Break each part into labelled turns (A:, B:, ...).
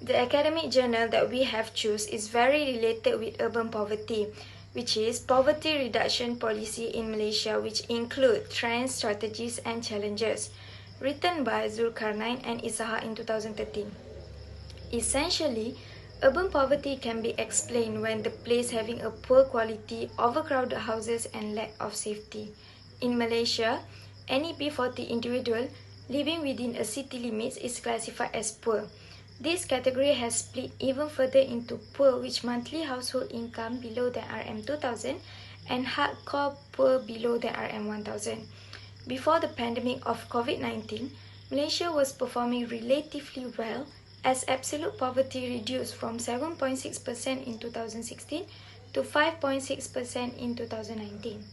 A: The academic journal that we have chosen is very related with urban poverty, which is Poverty Reduction Policy in Malaysia, which include trends, strategies and challenges, written by Zulkarnain and Isaha in 2013. Essentially, urban poverty can be explained when the place having a poor quality, overcrowded houses and lack of safety. In Malaysia, any P40 individual living within a city limits is classified as poor. This category has split even further into poor with monthly household income below than RM2,000 and hardcore poor below than RM1,000. Before the pandemic of COVID-19, Malaysia was performing relatively well as absolute poverty reduced from 7.6% in 2016 to 5.6% in 2019.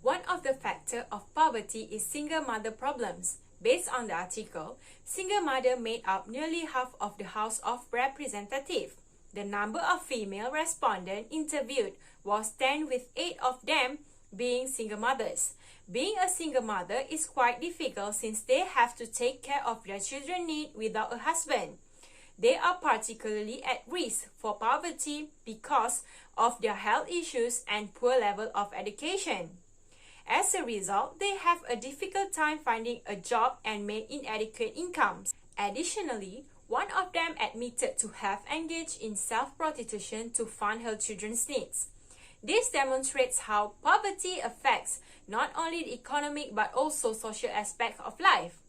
B: One of the factors of poverty is single mother problems. Based on the article, single mother made up nearly half of the House of Representatives. The number of female respondents interviewed was 10, with 8 of them being single mothers. Being a single mother is quite difficult since they have to take care of their children's needs without a husband. They are particularly at risk for poverty because of their health issues and poor level of education. As a result, they have a difficult time finding a job and make inadequate incomes. Additionally, one of them admitted to have engaged in self-prostitution to fund her children's needs. This demonstrates how poverty affects not only the economic but also social aspects of life.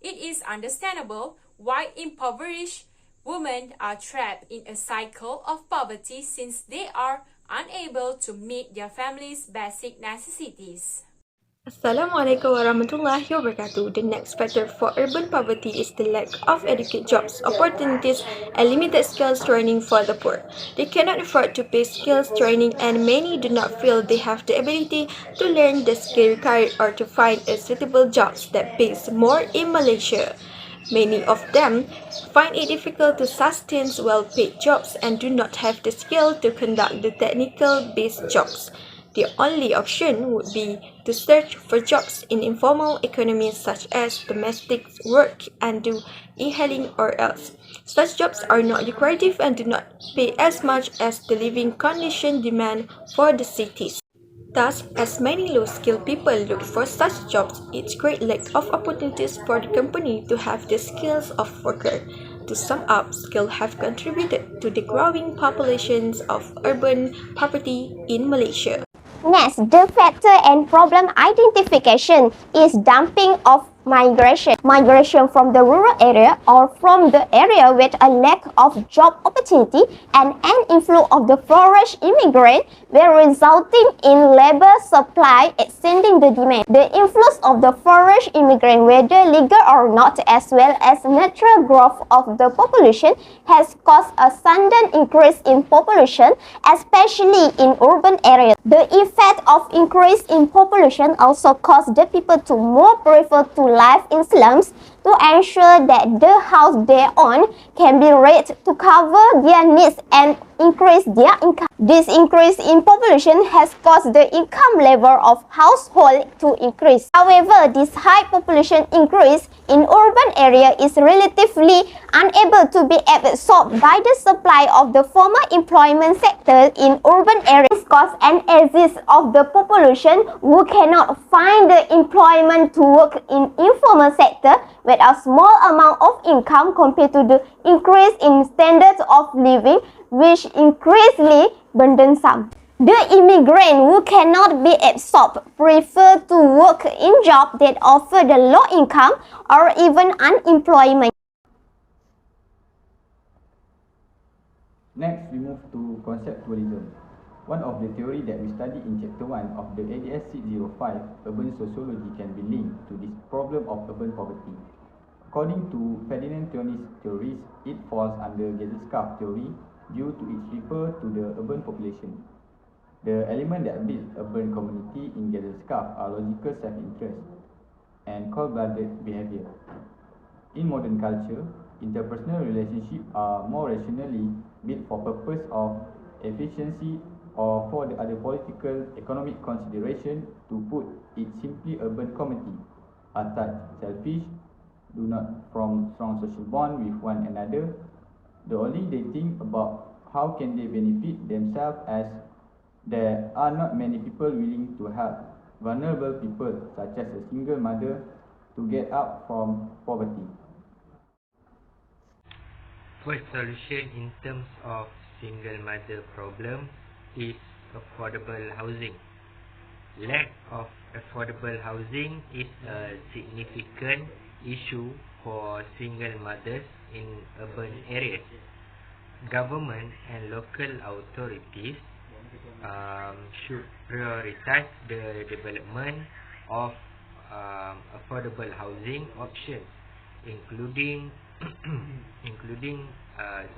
B: It is understandable why impoverished women are trapped in a cycle of poverty since they are unable to meet their family's basic necessities.
C: Assalamualaikum warahmatullahi wabarakatuh. The next factor for urban poverty is the lack of adequate jobs, opportunities, and limited skills training for the poor. They cannot afford to pay skills training, and many do not feel they have the ability to learn the skill required or to find a suitable jobs that pays more in Malaysia. Many of them find it difficult to sustain well-paid jobs and do not have the skill to conduct the technical-based jobs. The only option would be to search for jobs in informal economies such as domestic work and do e-hailing or else. Such jobs are not lucrative and do not pay as much as the living condition demand for the cities. Thus, as many low-skilled people look for such jobs, it's great lack of opportunities for the company to have the skills of worker. To sum up, skills have contributed to the growing populations of urban poverty in Malaysia.
D: Next, the factor and problem identification is dumping of migration. Migration from the rural area or from the area with a lack of job opportunity and an inflow of the foreign immigrant will resulting in labor supply exceeding the demand. The influx of the foreign immigrant, whether legal or not, as well as natural growth of the population has caused a sudden increase in population, especially in urban areas. The effect of increase in population also caused the people to more prefer to live in slums to ensure that the house they own can be rated to cover their needs and increase their income. This increase in population has caused the income level of household to increase. However, this high population increase in urban area is relatively unable to be absorbed by the supply of the former employment sector in urban areas cause an exist of the population who cannot find the employment to work in informal sector with a small amount of income compared to the increase in standards of living which increasingly burdensome. The immigrant who cannot be absorbed prefer to work in jobs that offer the low income or even unemployment.
E: Next, we move to conceptualism. One of the theory that we studied in chapter 1 of the ADS 605, urban sociology, can be linked to this problem of urban poverty. According to Ferdinand theories, it falls under Gesellschaft theory due to its refer to the urban population. The element that builds urban community in Gesellschaft are logical self-interest and cold-blooded behavior. In modern culture, Interpersonal relationships are more rationally built for purpose of efficiency or for the other political economic consideration. To put it simply, urban community are such selfish, do not form strong social bond with one another. The only they think about how can they benefit themselves, as there are not many people willing to help vulnerable people such as a single mother to get out from poverty.
F: First solution in terms of single mother problem is affordable housing. Lack of affordable housing is a significant issue for single mothers in urban areas. Government and local authorities should prioritize the development of affordable housing options, including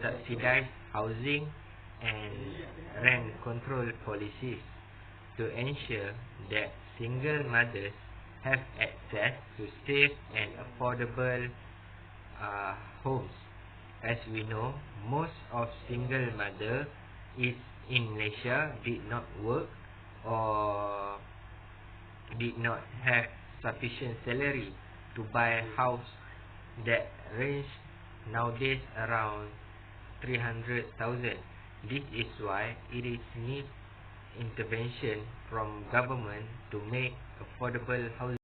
F: subsidized housing and rent control policies to ensure that single mothers have access to safe and affordable homes. As we know, most of single mother in Malaysia did not work or did not have sufficient salary to buy a house that range nowadays around 300,000. This is why it is need intervention from government to make affordable housing.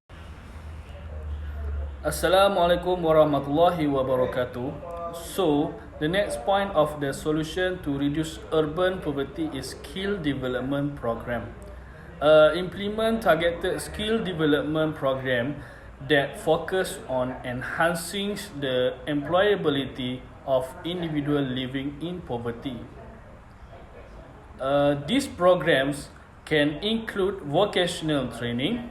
G: Assalamualaikum warahmatullahi wabarakatuh. So, the next point of the solution to reduce urban poverty is skill development program. Implement targeted skill development program that focus on enhancing the employability of individuals living in poverty. These programs can include vocational training,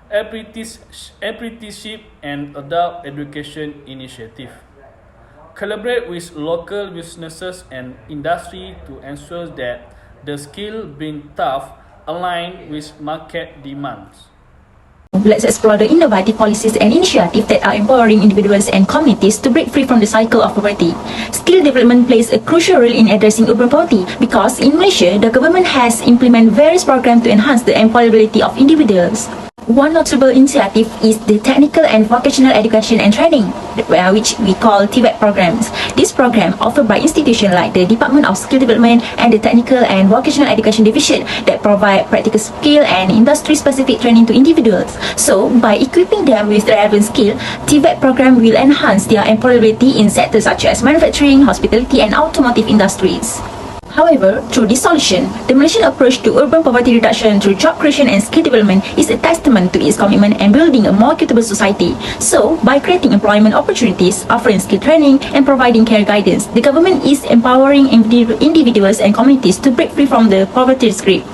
G: apprenticeship and adult education initiative. Collaborate with local businesses and industry to ensure that the skill being taught align with market demands.
H: Let's explore the innovative policies and initiatives that are empowering individuals and communities to break free from the cycle of poverty. Skill development plays a crucial role in addressing urban poverty because in Malaysia, the government has implemented various programs to enhance the employability of individuals. One notable initiative is the Technical and Vocational Education and Training, which we call TVET programs. This program offered by institutions like the Department of Skill Development and the Technical and Vocational Education Division that provide practical skill and industry-specific training to individuals. So, by equipping them with relevant skill, TVET program will enhance their employability in sectors such as manufacturing, hospitality, and automotive industries. However, through this solution, the Malaysian approach to urban poverty reduction through job creation and skill development is a testament to its commitment and building a more equitable society. So, by creating employment opportunities, offering skill training, and providing care guidance, the government is empowering individuals and communities to break free from the poverty grip.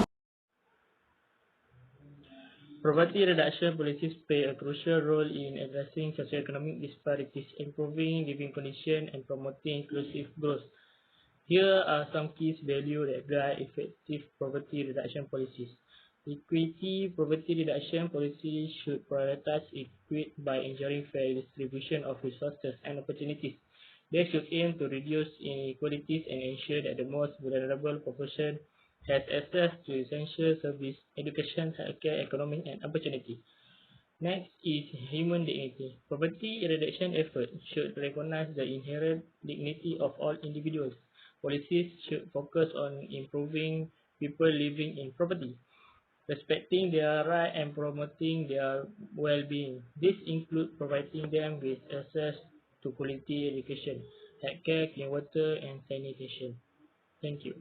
I: Poverty reduction policies play a crucial role in addressing socioeconomic disparities, improving living conditions, and promoting inclusive growth. Here are some key values that guide effective poverty reduction policies. Equity poverty reduction policies should prioritize equity by ensuring fair distribution of resources and opportunities. They should aim to reduce inequalities and ensure that the most vulnerable population has access to essential service, education, healthcare, economic, and opportunity. Next is human dignity. Poverty reduction efforts should recognize the inherent dignity of all individuals. Policies should focus on improving people living in poverty, respecting their rights and promoting their well-being. This includes providing them with access to quality education, healthcare, clean water, and sanitation. Thank you.